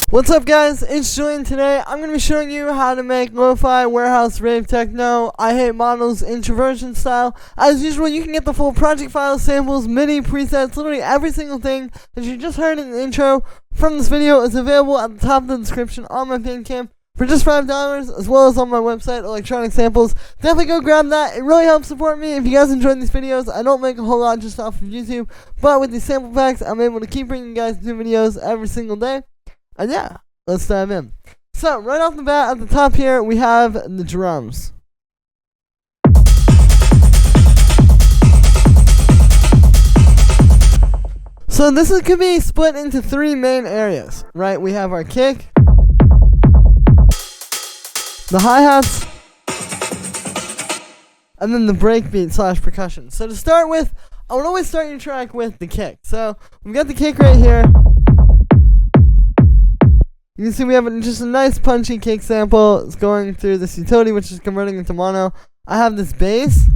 What's up guys, it's Julian. Today I'm going to be showing you how to make lo-fi warehouse rave techno, I hate models, introversion style. As usual, you can get the full project files, samples, MIDI, presets, literally every single thing that you just heard in the intro from this video is available at the top of the description on my Bandcamp for just $5, as well as on my website, Electronic Samples. Definitely go grab that. It really helps support me. If you guys enjoyed these videos, I don't make a whole lot just off of YouTube, but with these sample packs, I'm able to keep bringing you guys new videos every single day. And yeah, let's dive in. So, right off the bat, at the top here, we have the drums. So this could be split into three main areas, right? We have our kick, the hi-hats, and then the breakbeat / percussion. So to start with, I would always start your track with the kick. So we've got the kick right here. You can see we have just a nice punchy kick sample. It's going through this utility, which is converting into mono. I have this bass,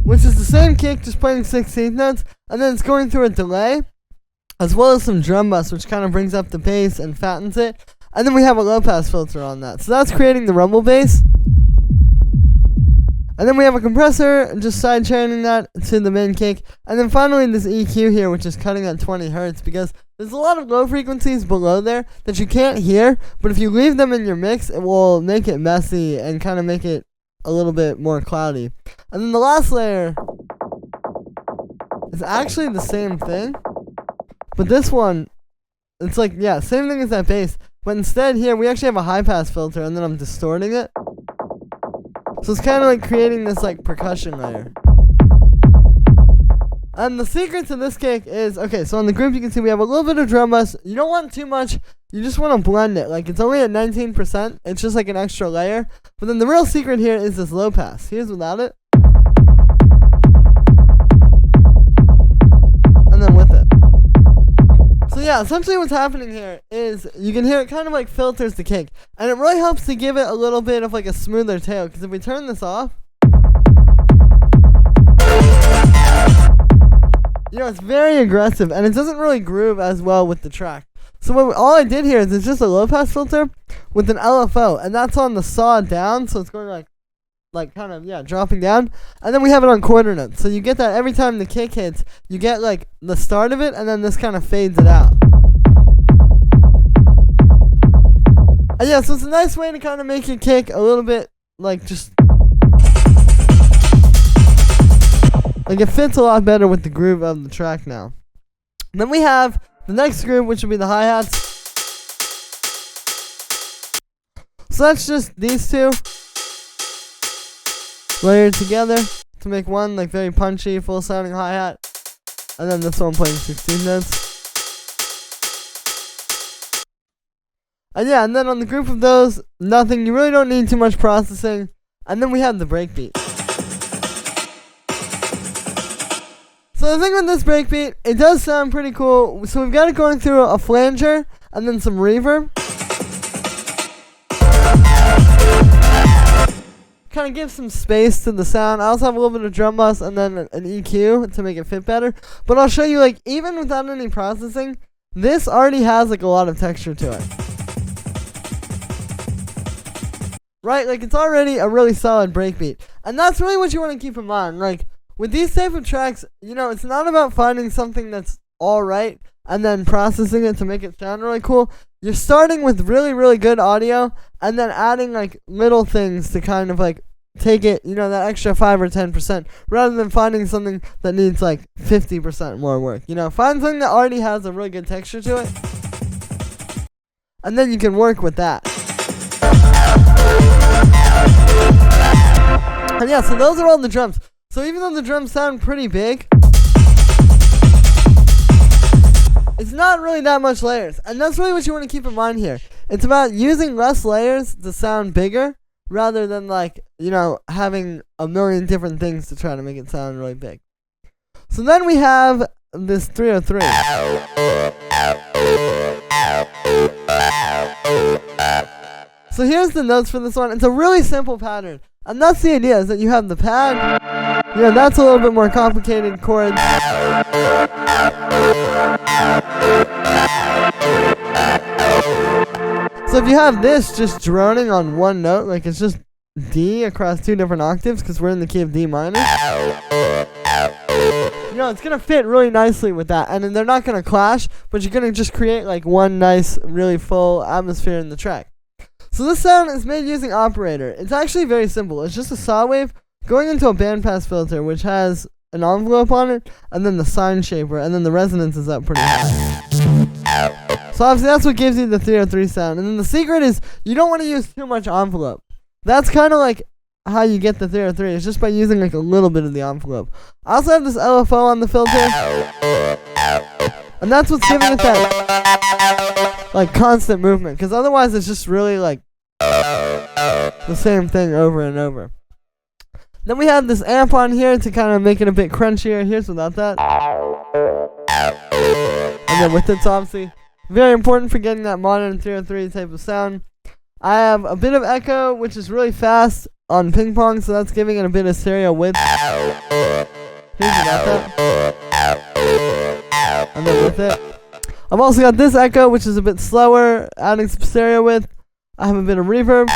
which is the same kick, just playing 16th notes, and then it's going through a delay, as well as some drum bus, which kind of brings up the bass and fattens it. And then we have a low pass filter on that, so that's creating the rumble bass. And then we have a compressor, just side chaining that to the main kick. And then finally this EQ here, which is cutting at 20 hertz, because there's a lot of low frequencies below there that you can't hear, but if you leave them in your mix, it will make it messy and kind of make it a little bit more cloudy. And then the last layer is actually the same thing, but this one, it's like, yeah, same thing as that bass, but instead here we actually have a high pass filter, and then I'm distorting it. So it's kind of like creating this like percussion layer. And the secret to this kick is, okay, so on the group you can see we have a little bit of drum bus. You don't want too much, you just want to blend it. Like, it's only at 19%, it's just like an extra layer. But then the real secret here is this low pass. Here's without it. And then with it. So yeah, essentially what's happening here is you can hear it kind of like filters the kick. And it really helps to give it a little bit of like a smoother tail. Because if we turn this off, you know, it's very aggressive, and it doesn't really groove as well with the track. So all I did here is it's just a low pass filter with an LFO, and that's on the saw down, so it's going like kind of, yeah, dropping down. And then we have it on quarter notes, so you get that every time the kick hits, you get like the start of it, and then this kind of fades it out. And yeah, so it's a nice way to kind of make your kick a little bit like just, like, it fits a lot better with the groove of the track now. Then we have the next groove, which will be the hi-hats. So that's just these two layered together to make one like very punchy, full sounding hi-hat. And then this one playing 16 notes. And yeah, and then on the group of those, nothing. You really don't need too much processing. And then we have the breakbeat. So the thing with this breakbeat, it does sound pretty cool. So we've got it going through a flanger and then some reverb. Kind of gives some space to the sound. I also have a little bit of drum bus and then an EQ to make it fit better. But I'll show you, like, even without any processing, this already has like a lot of texture to it. Right? Like, it's already a really solid breakbeat. And that's really what you want to keep in mind. Like, with these type of tracks, you know, it's not about finding something that's alright and then processing it to make it sound really cool. You're starting with really, really good audio and then adding like little things to kind of like take it, you know, that extra 5 or 10%, rather than finding something that needs like 50% more work. You know, find something that already has a really good texture to it, and then you can work with that. And yeah, so those are all the drums. So even though the drums sound pretty big, it's not really that much layers. And that's really what you want to keep in mind here. It's about using less layers to sound bigger, rather than like, you know, having a million different things to try to make it sound really big. So then we have this 303. So here's the notes for this one. It's a really simple pattern. And that's the idea, is that you have the pad. Yeah, that's a little bit more complicated chords. So if you have this just droning on one note, like it's just D across 2 different octaves because we're in the key of D minor, you know, it's going to fit really nicely with that. And then they're not going to clash, but you're going to just create like one nice, really full atmosphere in the track. So this sound is made using operator. It's actually very simple. It's just a saw wave going into a bandpass filter, which has an envelope on it, and then the sine shaper, and then the resonance is up pretty high. So obviously that's what gives you the 303 sound. And then the secret is you don't want to use too much envelope. That's kind of like how you get the 303. It's just by using like a little bit of the envelope. I also have this LFO on the filter, and that's what's giving it that like constant movement, because otherwise it's just really like the same thing over and over. Then we have this amp on here to kind of make it a bit crunchier. Here's without that. And then with it's obviously very important for getting that modern 303 type of sound. I have a bit of echo, which is really fast on ping pong, so that's giving it a bit of stereo width. Here's without that. And then with it. I've also got this echo, which is a bit slower, adding some stereo width. I have a bit of reverb.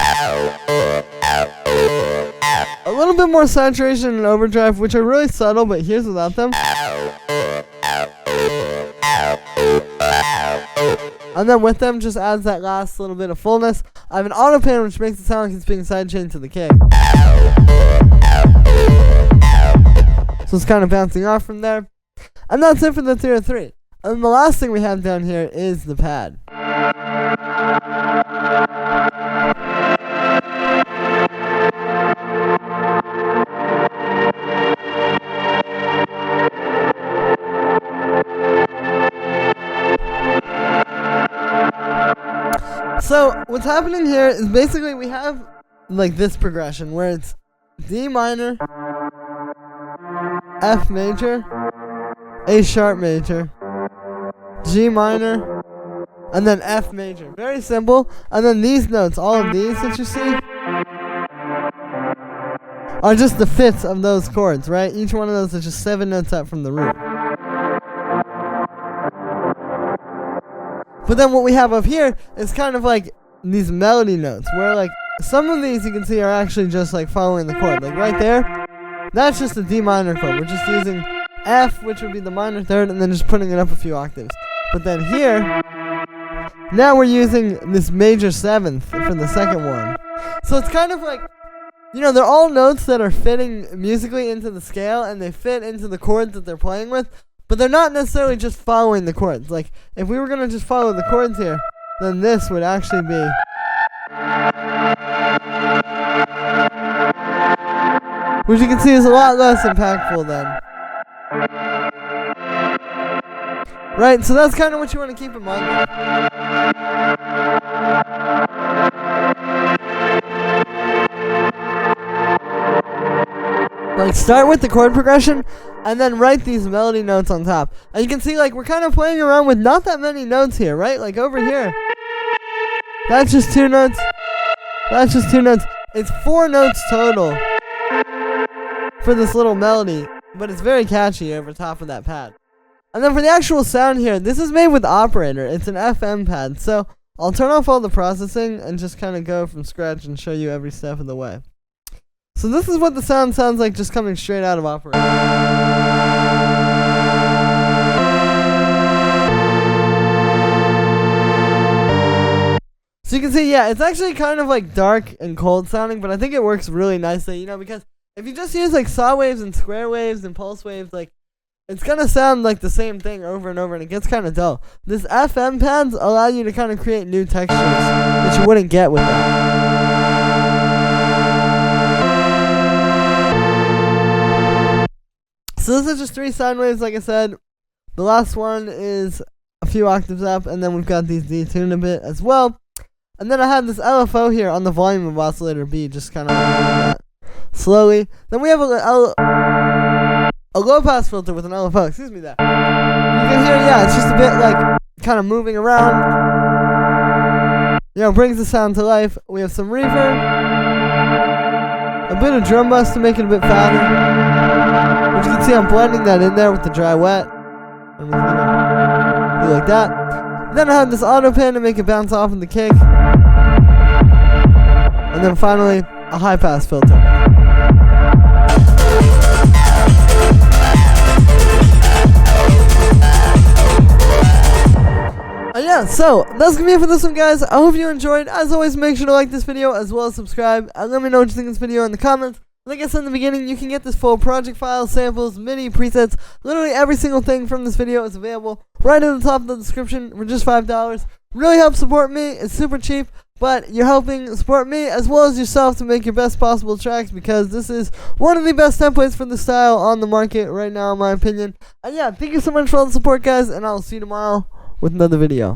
A little bit more saturation and overdrive, which are really subtle, but here's without them. And then with them, just adds that last little bit of fullness. I have an auto pan, which makes it sound like it's being sidechained to the kick. So it's kind of bouncing off from there. And that's it for the 303. And the last thing we have down here is the pad. So what's happening here is basically we have like this progression where it's D minor, F major, A sharp major, G minor, and then F major. Very simple. And then these notes, all of these that you see, are just the fifths of those chords, right? Each one of those is just 7 notes up from the root. But then what we have up here is kind of like these melody notes, where like some of these you can see are actually just like following the chord. Like right there, that's just a D minor chord. We're just using F, which would be the minor third, and then just putting it up a few octaves. But then here, now we're using this major 7th for the second one. So it's kind of like, you know, they're all notes that are fitting musically into the scale, and they fit into the chords that they're playing with. But they're not necessarily just following the chords. Like, if we were going to just follow the chords here, then this would actually be... which you can see is a lot less impactful then. Right, so that's kind of what you want to keep in mind. Like, start with the chord progression, and then write these melody notes on top. And you can see, like, we're kind of playing around with not that many notes here, right? Like, over here, that's just 2 notes. That's just 2 notes. It's 4 notes total for this little melody, but it's very catchy over top of that pad. And then for the actual sound here, this is made with operator. It's an FM pad, so I'll turn off all the processing and just kind of go from scratch and show you every step of the way. So this is what the sound sounds like just coming straight out of operator. So you can see, yeah, it's actually kind of like dark and cold sounding, but I think it works really nicely, you know, because if you just use like saw waves and square waves and pulse waves, like, it's gonna sound like the same thing over and over, and it gets kind of dull. This FM pads allow you to kind of create new textures that you wouldn't get with that. So this is just 3 sine waves, like I said. The last one is a few octaves up, and then we've got these detuned a bit as well. And then I have this LFO here on the volume of oscillator B, just kind of like doing that slowly. Then we have a low pass filter with an LFO. Excuse me, that. You can hear, yeah, it's just a bit like kind of moving around. You know, brings the sound to life. We have some reverb, a bit of drum bus to make it a bit fatter. Which you can see I'm blending that in there with the dry wet. And we're gonna do like that. Then I have this auto pan to make it bounce off in the kick. and then finally a high pass filter. Yeah, so that's gonna be it for this one, guys. I hope you enjoyed. As always, make sure to like this video as well as subscribe, and let me know what you think of this video in the comments. Like I said in the beginning, you can get this full project file, samples, MIDI, presets, literally every single thing from this video is available right at the top of the description for just $5. Really helps support me. It's super cheap, but you're helping support me as well as yourself to make your best possible tracks, because this is one of the best templates for the style on the market right now, in my opinion. And yeah, thank you so much for all the support, guys, and I'll see you tomorrow with another video.